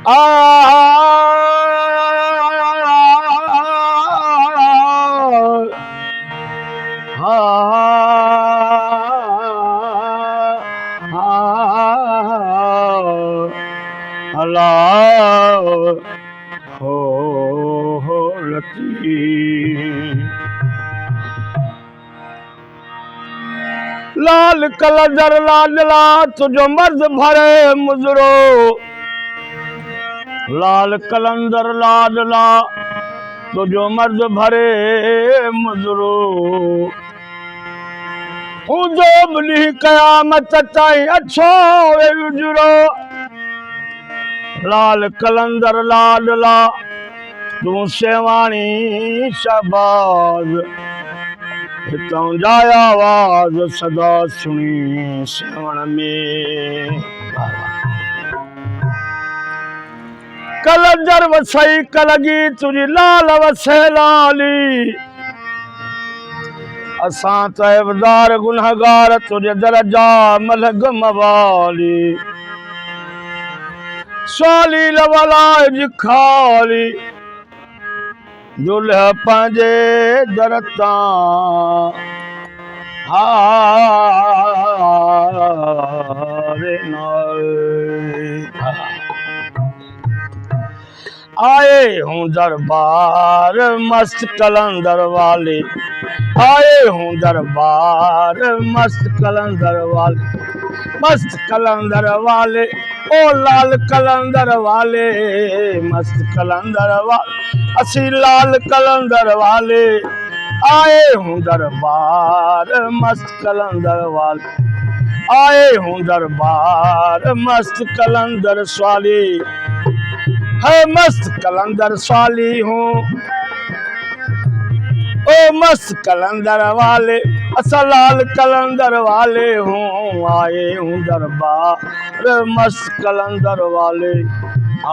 आ अल्लाह हो लती लाल कलंदर लाडला तुझो मर्द भरे मुजरो लाल कलंदर लाडला तुझो मर्द भरे मुजरो जो बली कयामत ताईं अच्छो उजरो लाल कलंदर लाडला तू शेवाणी शहबाज हितों जाया आवाज सदा सुनी सेवण में कलंदर वसई कलगी तुझी लाल वसे लाली असां तैबदार गुनहगार तुझे दरजा मलग मवाली स्वाली लवलाज खाली दुल्हा पंहिंजे दरतां हारे आए हूँ दरबार मस्त कलंदर वाले आए हूँ दरबार मस्त कलंदर वाले ओ लाल कलंदर वाले मस्त कलंदर वाले असी लाल कलंदर वाले आए हूँ दरबार मस्त कलंदर वाले आए हूँ दरबार मस्त कलंदर स्वाली है मस्त कलंदर स्वाली हूँ ओ मस्त कलंदर वाले असा लाल कलंदर वाले हूँ आए हूँ दरबार मस्त कलंदर वाले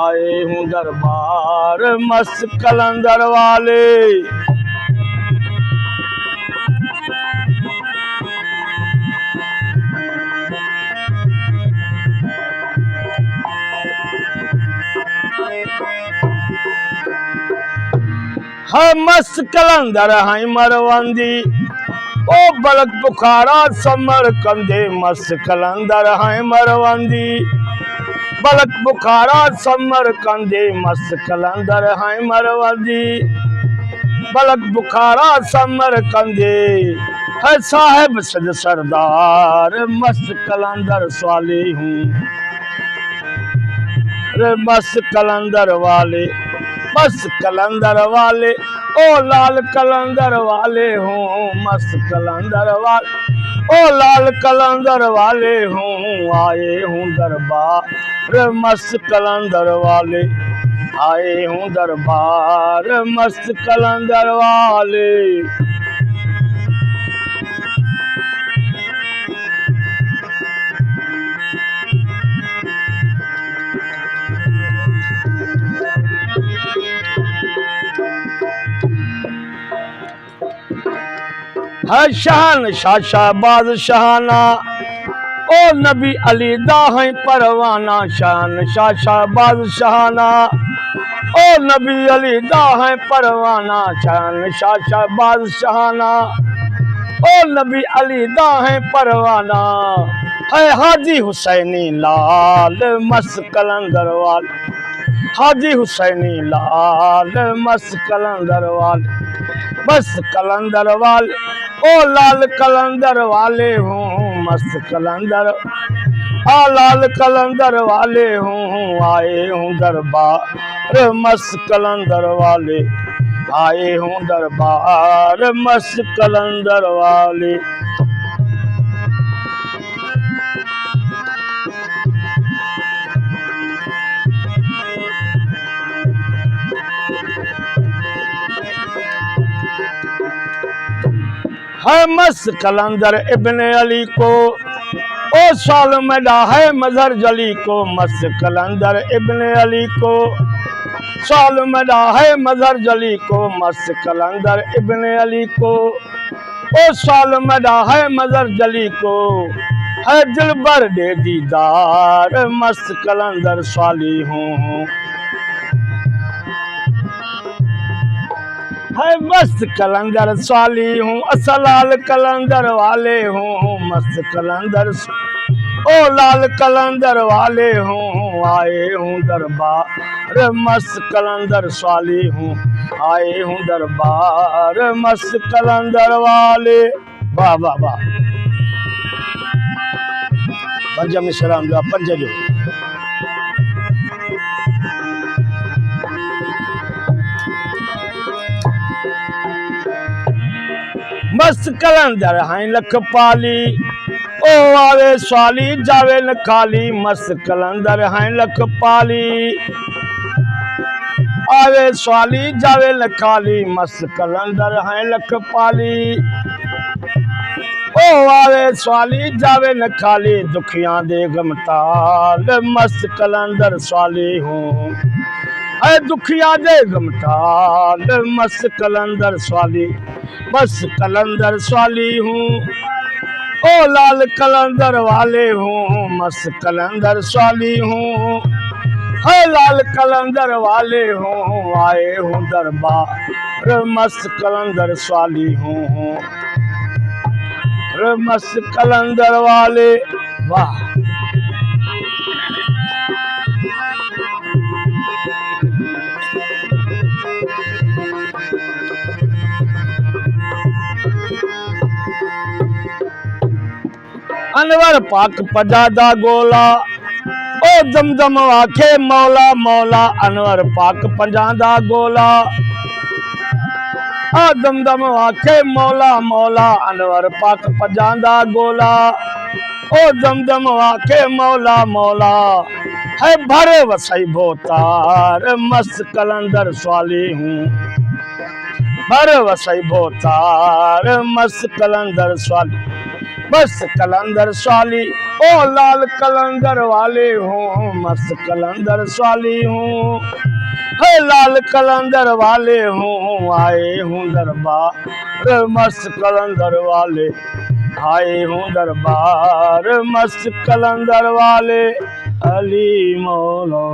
आए हूँ दरबार मस्त कलंदर वाले है मस्त कलंदर है मरवंदी ओ बलक बुखारा समर कंदे मस्त कलंदर है मरवंदी बलक बुखारा समर कंदे मस्त कलंदर है मरवंदी बलक बुखारा समर कंदे है साहिब सद सरदार मस्त कलंदर स्वाली हूँ रे मस्त कलंदर वाले मस्त कलंदर वाले ओ लाल कलंदर वाले हूँ मस्त कलंदर वाले ओ लाल कलंदर वाले हूँ आए हूँ दरबार मस्त कलंदर वाले आए हूँ दरबार मस्त कलंदर वाले है शान शाहबाज शाहाना ओ नबी अली दा है परवाना शान शाहबाज शाहाना ओ नबी अली दा है परवाना शान शाहबाज शाहाना ओ नबी अली दा है परवाना है हाजी हुसैनी लाल मस्त कलंदर वाले हाजी हुसैनी लाल मस्त कलंदर वाले मस्त कलंदर वाले ओ लाल कलंदर वाले हूँ मस्त कलंदर आ लाल कलंदर वाले हूँ आए हूँ दरबार मस्त कलंदर वाले आए हूँ दरबार मस्त कलंदर वाले है मस्त कलंदर इब्ने अली को ओ साल मैडा है मजहर जली को मस्त कलंदर इब्ने अली को साल मैडा है मजहर जली को मस्त कलंदर इब्ने अली को ओ साल मैडा है मजहर जली को है दिल भर दे दीदार मस्त कलंदर स्वाली हूँ है मस्त कलंदर स्वाली हूँ असलाल कलंदर वाले हूँ मस्त कलंदर ओ लाल कलंदर वाले हूँ आए हूँ दरबार मस्त कलंदर स्वाली हूँ आए हूँ दरबार मस्त कलंदर वाले वाह वाह वाह पंज मिसराम जा पंज जो मस्त कलंदर हैं लख पाली ओ आवे स्वाली जावे न खाली मस्त कलंदर हैं लख पाली आवे स्वाली जावे न खाली मस्त कलंदर हैं लख पाली ओ आवे स्वाली जावे न खाली दुखियां दे गमताल मस्त कलंदर स्वाली हूँ है दुखिया दे गमताल मस्त कलंदर स्वाली बस कलंदर स्वाली हूँ ओ लाल कलंदर वाले हूँ मस्त कलंदर स्वाली हूँ है लाल कलंदर वाले हूँ आए हूँ दरबार मस्त कलंदर स्वाली हूँ मस्त कलंदर वाले वाह अनवर पाक पजादा गोला ओ दमदम आखे मौला मौला अनवर पाक पजादा गोला आ दमदम आखे मौला मौला अनवर पाक पजादा गोला ओ दमदम आखे मौला मौला है भरे वसई भोतार मस्त कलंदर स्वाली हूँ भरे वसई भोतार मस्त कलंदर स्वाली मस्त कलंदर स्वाली ओ लाल कलंदर वाले हूँ मस्त कलंदर स्वाली हूँ है लाल कलंदर वाले हूँ आए हूँ दरबार मस्त कलंदर वाले आए हूँ दरबार मस्त कलंदर वाले अली मौला।